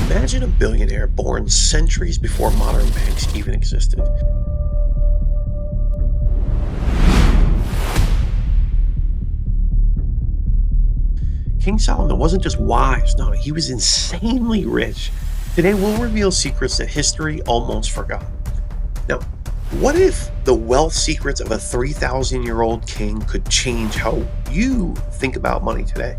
Imagine a billionaire born centuries before modern banks even existed. King Solomon wasn't just wise, no, he was insanely rich. Today, we'll reveal secrets that history almost forgot. Now, what if the wealth secrets of a 3,000-year-old king could change how you think about money today?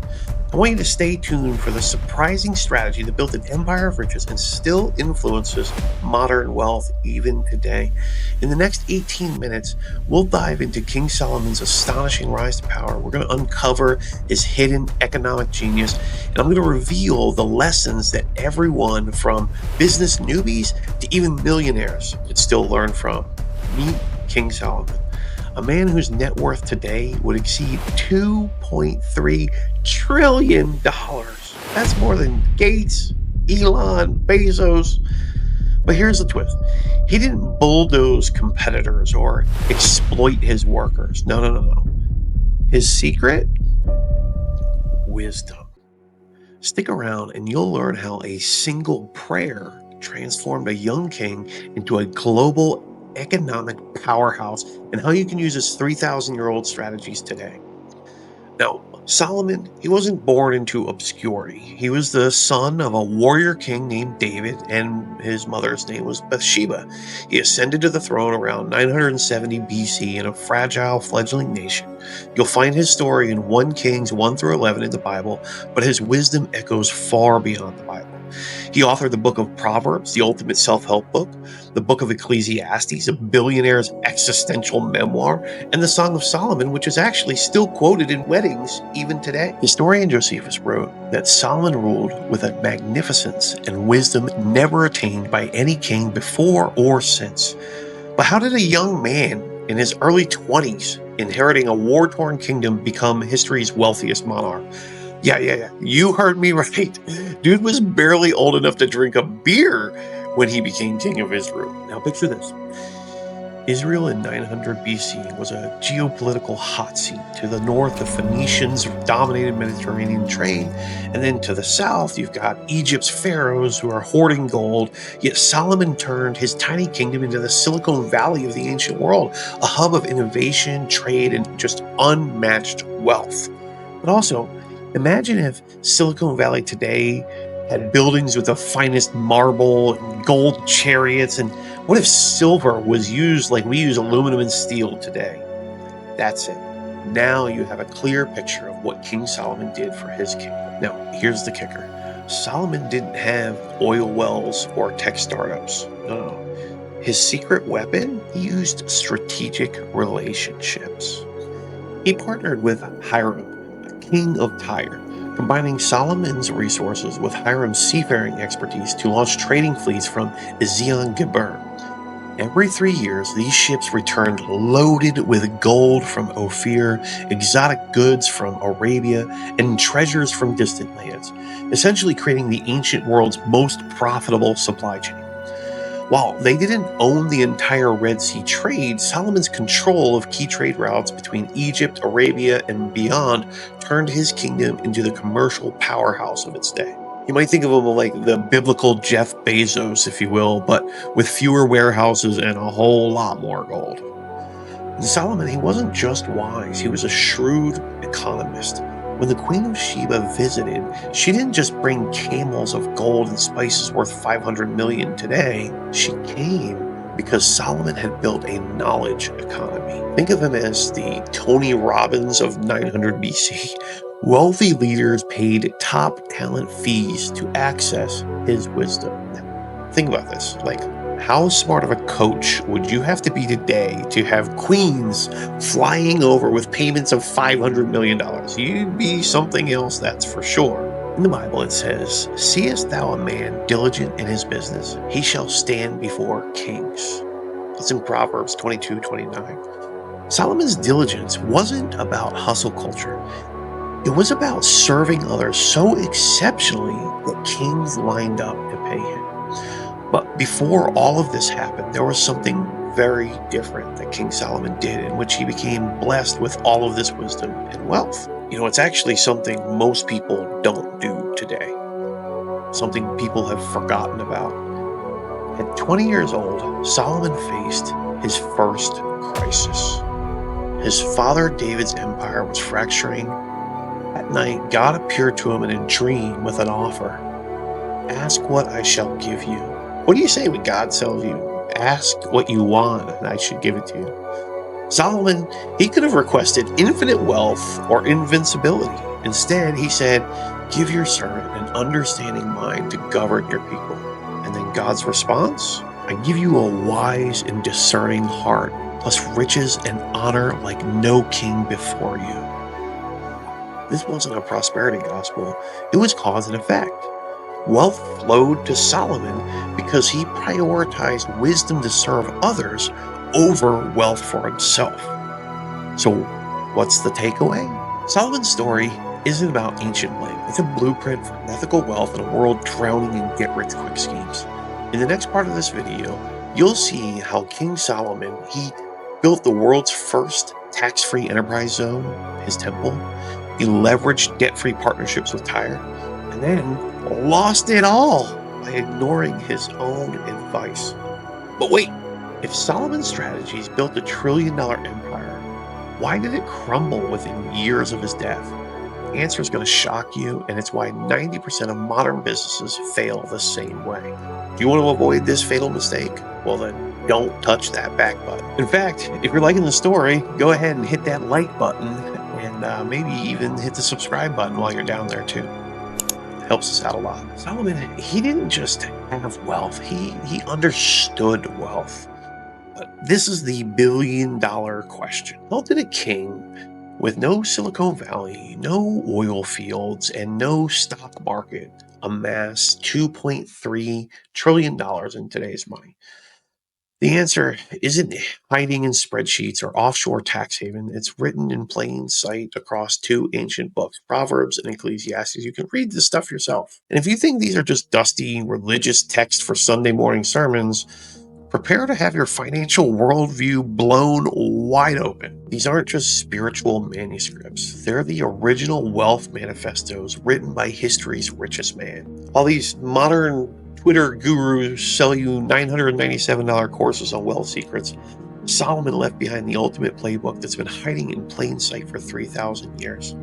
I want you to stay tuned for the surprising strategy that built an empire of riches and still influences modern wealth even today. In the next 18 minutes, we'll dive into King Solomon's astonishing rise to power. We're going to uncover his hidden economic genius, and I'm going to reveal the lessons that everyone from business newbies to even millionaires could still learn from. Meet King Solomon, a man whose net worth today would exceed $2.3 trillion. That's more than Gates, Elon, Bezos. But here's the twist. He didn't bulldoze competitors or exploit his workers. No. His secret? Wisdom. Stick around and you'll learn how a single prayer transformed a young king into a global economic powerhouse and how you can use his 3,000-year-old strategies today. Now, Solomon, he wasn't born into obscurity. He was the son of a warrior king named David, and his mother's name was Bathsheba. He ascended to the throne around 970 BC in a fragile, fledgling nation. You'll find his story in 1 Kings 1 through 11 in the Bible, but his wisdom echoes far beyond the Bible. He authored the book of Proverbs, the ultimate self-help book, the book of Ecclesiastes, a billionaire's existential memoir, and the Song of Solomon, which is actually still quoted in weddings even today. Historian Josephus wrote that Solomon ruled with a magnificence and wisdom never attained by any king before or since. But how did a young man in his early 20s, inheriting a war-torn kingdom, become history's wealthiest monarch? Yeah. You heard me right. Dude was barely old enough to drink a beer when he became king of Israel. Now picture this. Israel in 900 BC was a geopolitical hot seat. To the north, the Phoenicians dominated Mediterranean trade. And then to the south, you've got Egypt's pharaohs who are hoarding gold. Yet Solomon turned his tiny kingdom into the Silicon Valley of the ancient world, a hub of innovation, trade, and just unmatched wealth. But also, imagine if Silicon Valley today had buildings with the finest marble and gold chariots, and what if silver was used like we use aluminum and steel today? That's it. Now you have a clear picture of what King Solomon did for his kingdom. Now, here's the kicker. Solomon didn't have oil wells or tech startups. No. His secret weapon, he used strategic relationships. He partnered with Hiram, king of Tyre, combining Solomon's resources with Hiram's seafaring expertise to launch trading fleets from Ezion-Geber. Every 3 years, these ships returned loaded with gold from Ophir, exotic goods from Arabia, and treasures from distant lands, essentially creating the ancient world's most profitable supply chain. While they didn't own the entire Red Sea trade, Solomon's control of key trade routes between Egypt, Arabia, and beyond turned his kingdom into the commercial powerhouse of its day. You might think of him like the biblical Jeff Bezos, if you will, but with fewer warehouses and a whole lot more gold. And Solomon, he wasn't just wise, he was a shrewd economist. When the Queen of Sheba visited, she didn't just bring camels of gold and spices worth $500 million today. She came because Solomon had built a knowledge economy. Think of him as the Tony Robbins of 900 BC. Wealthy leaders paid top talent fees to access his wisdom. Think about this. How smart of a coach would you have to be today to have queens flying over with payments of $500 million? You'd be something else, that's for sure. In the Bible it says, "Seest thou a man diligent in his business? He shall stand before kings." It's in Proverbs 22:29. Solomon's diligence wasn't about hustle culture. It was about serving others so exceptionally that kings lined up to pay him. But before all of this happened, there was something very different that King Solomon did, in which he became blessed with all of this wisdom and wealth. It's actually something most people don't do today. something people have forgotten about. At 20 years old, Solomon faced his first crisis. His father David's empire was fracturing. At night, God appeared to him in a dream with an offer. Ask what I shall give you. What do you say when God tells you, ask what you want and I should give it to you? Solomon, he could have requested infinite wealth or invincibility. Instead, he said, give your servant an understanding mind to govern your people. And then God's response, I give you a wise and discerning heart, plus riches and honor like no king before you. This wasn't a prosperity gospel. It was cause and effect. Wealth flowed to Solomon because he prioritized wisdom to serve others over wealth for himself. So, what's the takeaway? Solomon's story isn't about ancient blame. It's a blueprint for ethical wealth in a world drowning in get-rich-quick schemes. In the next part of this video, you'll see how King Solomon, he built the world's first tax-free enterprise zone, his temple. He leveraged debt-free partnerships with Tyre, and then lost it all by ignoring his own advice. But wait, if Solomon's strategies built a $1 trillion empire, why did it crumble within years of his death? The answer is going to shock you, and it's why 90% of modern businesses fail the same way. Do you want to avoid this fatal mistake? Well then, don't touch that back button. In fact, if you're liking the story, go ahead and hit that like button, and maybe even hit the subscribe button while you're down there too. Helps us out a lot. Solomon, he didn't just have wealth, he understood wealth. But this is the billion-dollar question. How did a king with no Silicon Valley, no oil fields, and no stock market amass $2.3 trillion in today's money? The answer isn't hiding in spreadsheets or offshore tax haven. It's written in plain sight across two ancient books, Proverbs and Ecclesiastes. You can read this stuff yourself. And if you think these are just dusty religious texts for Sunday morning sermons, prepare to have your financial worldview blown wide open. These aren't just spiritual manuscripts. They're the original wealth manifestos written by history's richest man. All these modern Twitter gurus sell you $997 courses on wealth secrets, Solomon left behind the ultimate playbook that's been hiding in plain sight for 3,000 years.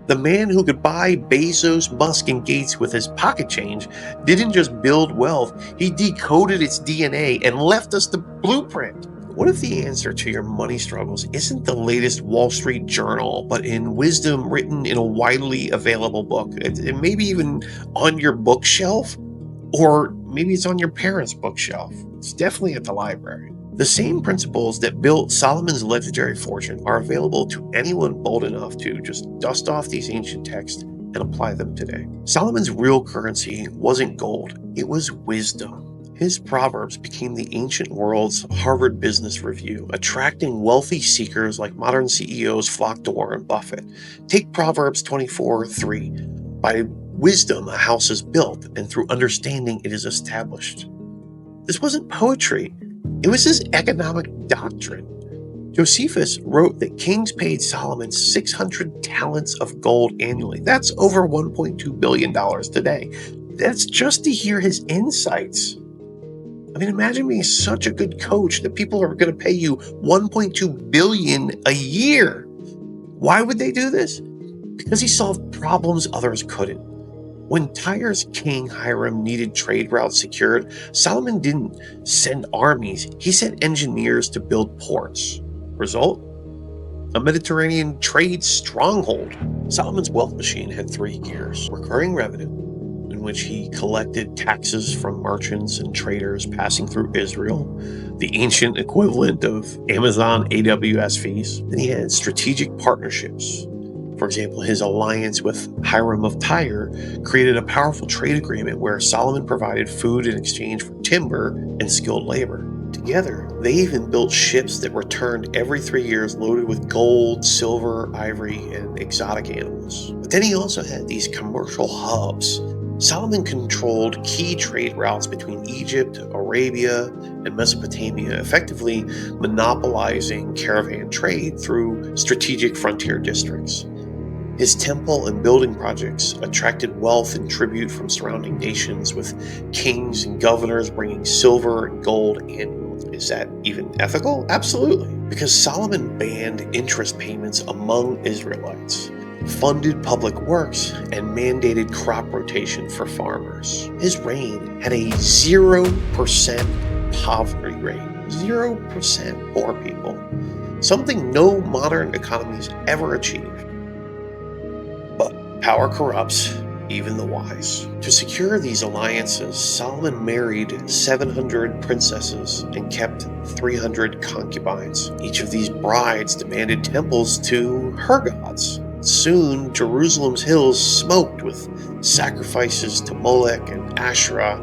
The man who could buy Bezos, Musk, and Gates with his pocket change didn't just build wealth, he decoded its DNA and left us the blueprint. What if the answer to your money struggles isn't the latest Wall Street Journal, but in wisdom written in a widely available book, and maybe even on your bookshelf? Or maybe it's on your parents' bookshelf. It's definitely at the library. The same principles that built Solomon's legendary fortune are available to anyone bold enough to just dust off these ancient texts and apply them today. Solomon's real currency wasn't gold, it was wisdom. His Proverbs became the ancient world's Harvard Business Review, attracting wealthy seekers like modern CEOs flock to Warren Buffett. Take Proverbs 24:3. By wisdom, a house is built, and through understanding, it is established. This wasn't poetry. It was his economic doctrine. Josephus wrote that kings paid Solomon 600 talents of gold annually. That's over $1.2 billion today. That's just to hear his insights. I mean, imagine being such a good coach that people are going to pay you $1.2 billion a year. Why would they do this? Because he solved problems others couldn't. When Tyre's king Hiram needed trade routes secured, Solomon didn't send armies, he sent engineers to build ports. Result? A Mediterranean trade stronghold. Solomon's wealth machine had 3 gears: recurring revenue, in which he collected taxes from merchants and traders passing through Israel, the ancient equivalent of Amazon AWS fees. Then he had strategic partnerships. For example, his alliance with Hiram of Tyre created a powerful trade agreement where Solomon provided food in exchange for timber and skilled labor. Together, they even built ships that returned every 3 years loaded with gold, silver, ivory, and exotic animals. But then he also had these commercial hubs. Solomon controlled key trade routes between Egypt, Arabia, and Mesopotamia, effectively monopolizing caravan trade through strategic frontier districts. His temple and building projects attracted wealth and tribute from surrounding nations, with kings and governors bringing silver and gold annually. Is that even ethical? Absolutely. Because Solomon banned interest payments among Israelites, funded public works, and mandated crop rotation for farmers. His reign had a 0% poverty rate. 0% poor people. Something no modern economies ever achieved. But power corrupts even the wise. To secure these alliances, Solomon married 700 princesses and kept 300 concubines. Each of these brides demanded temples to her gods. Soon, Jerusalem's hills smoked with sacrifices to Molech and Asherah,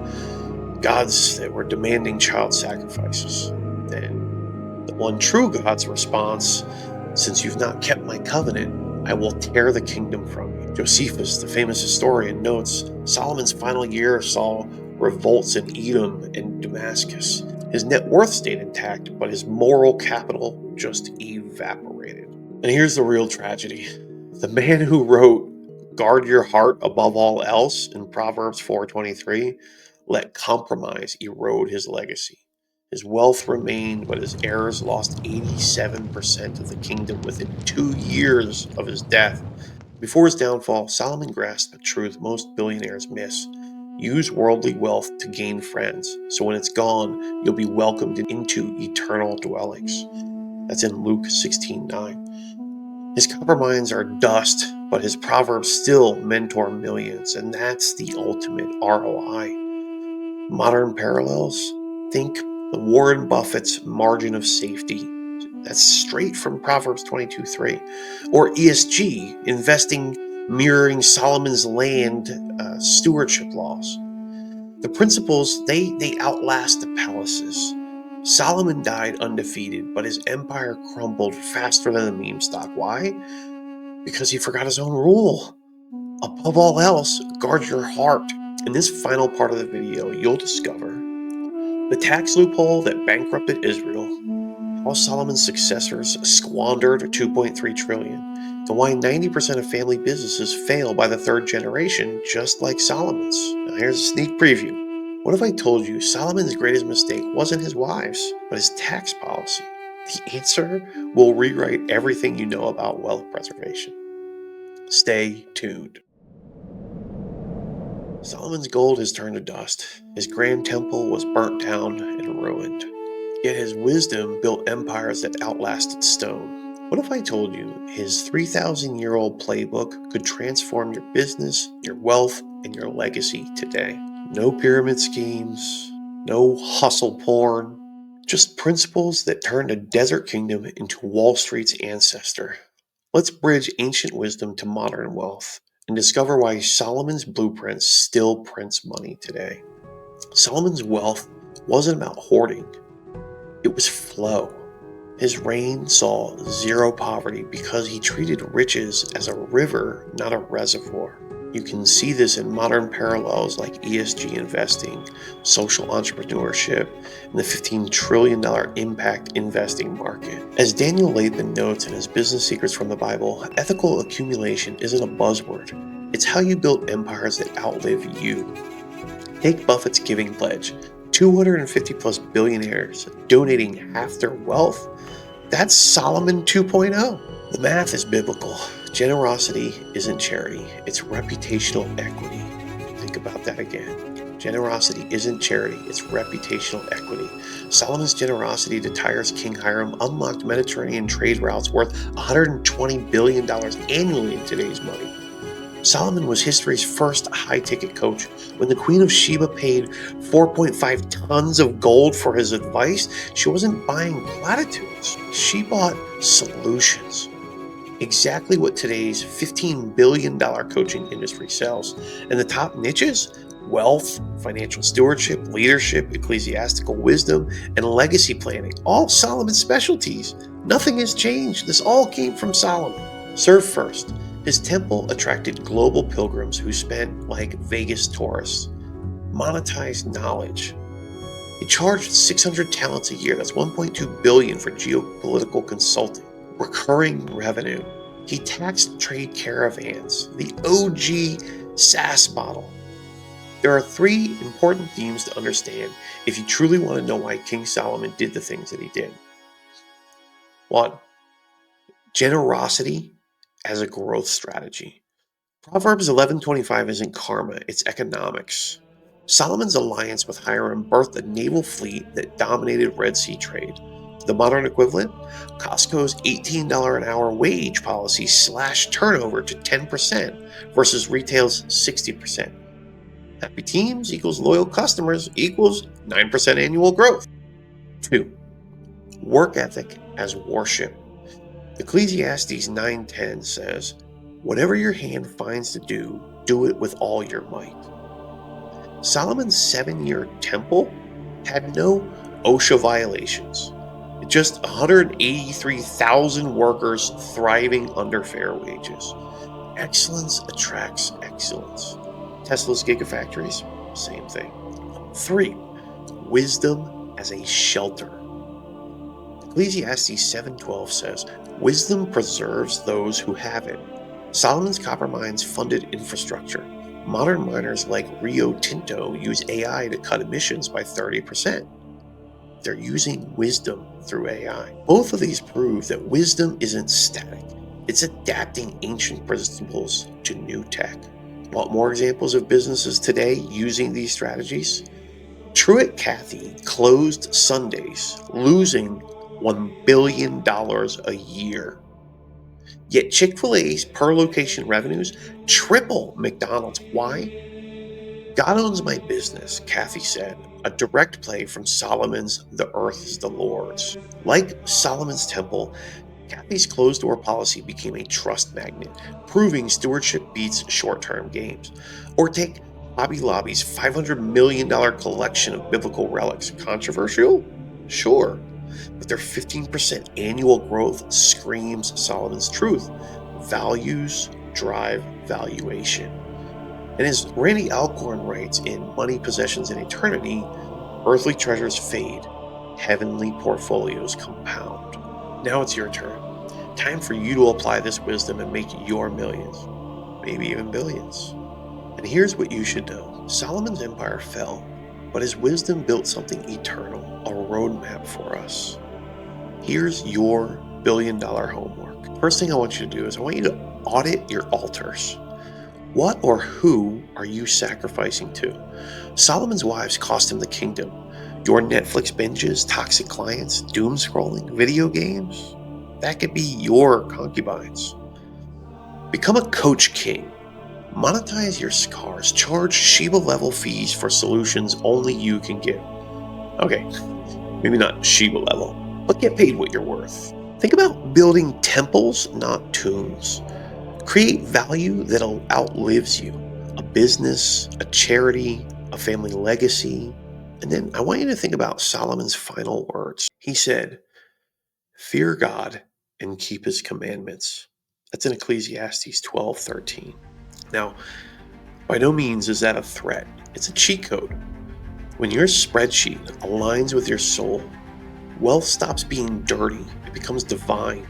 gods that were demanding child sacrifices. And the one true God's response, "Since you've not kept my covenant, I will tear the kingdom from you." Josephus, the famous historian, notes Solomon's final year saw revolts in Edom and Damascus. His net worth stayed intact, but his moral capital just evaporated. And here's the real tragedy. The man who wrote, "Guard your heart above all else" in Proverbs 4:23, let compromise erode his legacy. His wealth remained, but his heirs lost 87% of the kingdom within 2 years of his death. Before his downfall, Solomon grasped a truth most billionaires miss. Use worldly wealth to gain friends, so when it's gone, you'll be welcomed into eternal dwellings. That's in Luke 16:9. His copper mines are dust, but his proverbs still mentor millions, and that's the ultimate ROI. Modern parallels? Think Warren Buffett's margin of safety. That's straight from Proverbs 22:3. Or ESG, investing mirroring Solomon's land stewardship laws. The principles, they outlast the palaces. Solomon died undefeated, but his empire crumbled faster than the meme stock. Why? Because he forgot his own rule. Above all else, guard your heart. In this final part of the video, you'll discover the tax loophole that bankrupted Israel, how Solomon's successors squandered $2.3 trillion, and why 90% of family businesses fail by the third generation, just like Solomon's. Now here's a sneak preview. What if I told you Solomon's greatest mistake wasn't his wives, but his tax policy? The answer will rewrite everything you know about wealth preservation. Stay tuned. Solomon's gold has turned to dust. His grand temple was burnt down and ruined. Yet his wisdom built empires that outlasted stone. What if I told you his 3,000-year-old playbook could transform your business, your wealth, and your legacy today? No pyramid schemes, no hustle porn, just principles that turned a desert kingdom into Wall Street's ancestor. Let's bridge ancient wisdom to modern wealth and discover why Solomon's blueprints still prints money today. Solomon's wealth wasn't about hoarding. It was flow. His reign saw zero poverty because he treated riches as a river, not a reservoir. You can see this in modern parallels like ESG investing, social entrepreneurship, and the $15 trillion impact investing market. As Daniel Latham notes in his Business Secrets from the Bible, ethical accumulation isn't a buzzword. It's how you build empires that outlive you. Take Buffett's giving pledge. 250 plus billionaires donating half their wealth. That's Solomon 2.0. The math is biblical. Generosity isn't charity, it's reputational equity. Think about that again. Generosity isn't charity, it's reputational equity. Solomon's generosity to Tyre's King Hiram unlocked Mediterranean trade routes worth $120 billion annually in today's money. Solomon was history's first high-ticket coach. When the Queen of Sheba paid 4.5 tons of gold for his advice, she wasn't buying platitudes. She bought solutions. Exactly what today's $15 billion coaching industry sells. And the top niches? Wealth, financial stewardship, leadership, ecclesiastical wisdom, and legacy planning. All Solomon's specialties. Nothing has changed. This all came from Solomon. Serve first. His temple attracted global pilgrims who spent like Vegas tourists. Monetized knowledge. He charged 600 talents a year. That's $1.2 billion for geopolitical consulting. Recurring revenue. He taxed trade caravans, the OG SaaS model. There are three important themes to understand if you truly want to know why King Solomon did the things that he did. One, generosity as a growth strategy. Proverbs 11:25 isn't karma, it's economics. Solomon's alliance with Hiram birthed a naval fleet that dominated Red Sea trade. The modern equivalent? Costco's $18 an hour wage policy slashed turnover to 10% versus retail's 60%. Happy teams equals loyal customers equals 9% annual growth. 2. Work ethic as worship. Ecclesiastes 9:10 says, "Whatever your hand finds to do, do it with all your might." Solomon's 7-year temple had no OSHA violations, just 183,000 workers thriving under fair wages. Excellence attracts excellence. Tesla's gigafactories, same thing. 3. Wisdom as a shelter. Ecclesiastes 7:12 says, "Wisdom preserves those who have it." Solomon's copper mines funded infrastructure. Modern miners like Rio Tinto use AI to cut emissions by 30%. They're using wisdom through AI. Both of these prove that wisdom isn't static. It's adapting ancient principles to new tech. Want more examples of businesses today using these strategies? Truett Cathy closed Sundays, losing $1 billion a year. Yet Chick-fil-A's per location revenues triple McDonald's. Why? God owns my business, Cathy said, a direct play from Solomon's The Earth is the Lord's. Like Solomon's temple, Cathy's closed door policy became a trust magnet, proving stewardship beats short-term games. Or take Hobby Lobby's $500 million collection of biblical relics. Controversial? Sure. But their 15% annual growth screams Solomon's truth. Values drive valuation. And as Randy Alcorn writes in Money, Possessions, and Eternity, earthly treasures fade, heavenly portfolios compound. Now it's your turn. Time for you to apply this wisdom and make your millions, maybe even billions. And here's what you should know. Solomon's empire fell, but his wisdom built something eternal, a roadmap for us. Here's your billion-dollar homework. First thing I want you to do is I want you to audit your altars. What or who are you sacrificing to? Solomon's wives cost him the kingdom. Your Netflix binges, toxic clients, doom scrolling, video games, that could be your concubines. Become a coach king. Monetize your scars. Charge Shiba level fees for solutions only you can give. Okay, maybe not Shiba level, but get paid what you're worth. Think about building temples, not tombs. Create value that outlives you. A business, a charity, a family legacy. And then I want you to think about Solomon's final words. He said, "Fear God and keep his commandments." That's in Ecclesiastes 12:13. Now, by no means is that a threat. It's a cheat code. When your spreadsheet aligns with your soul, wealth stops being dirty. It becomes divine.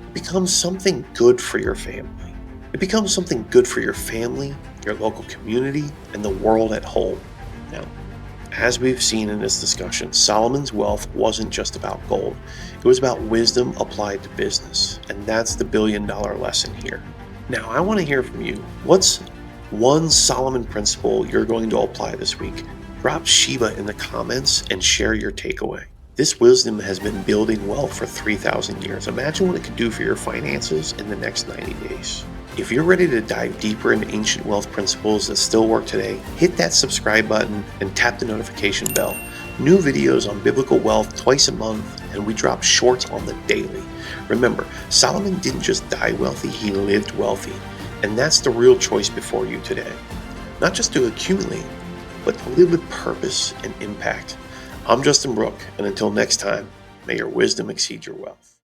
It becomes something good for your family. It becomes something good for your family, your local community, and the world at home. Now, as we've seen in this discussion, Solomon's wealth wasn't just about gold. It was about wisdom applied to business. And that's the billion-dollar lesson here. Now, I want to hear from you. What's one Solomon principle you're going to apply this week? Drop Shiba in the comments and share your takeaway. This wisdom has been building wealth for 3,000 years. Imagine what it could do for your finances in the next 90 days. If you're ready to dive deeper into ancient wealth principles that still work today, hit that subscribe button and tap the notification bell. New videos on biblical wealth twice a month, and we drop shorts on the daily. Remember, Solomon didn't just die wealthy, he lived wealthy. And that's the real choice before you today. Not just to accumulate, but to live with purpose and impact. I'm Justin Brooke, and until next time, may your wisdom exceed your wealth.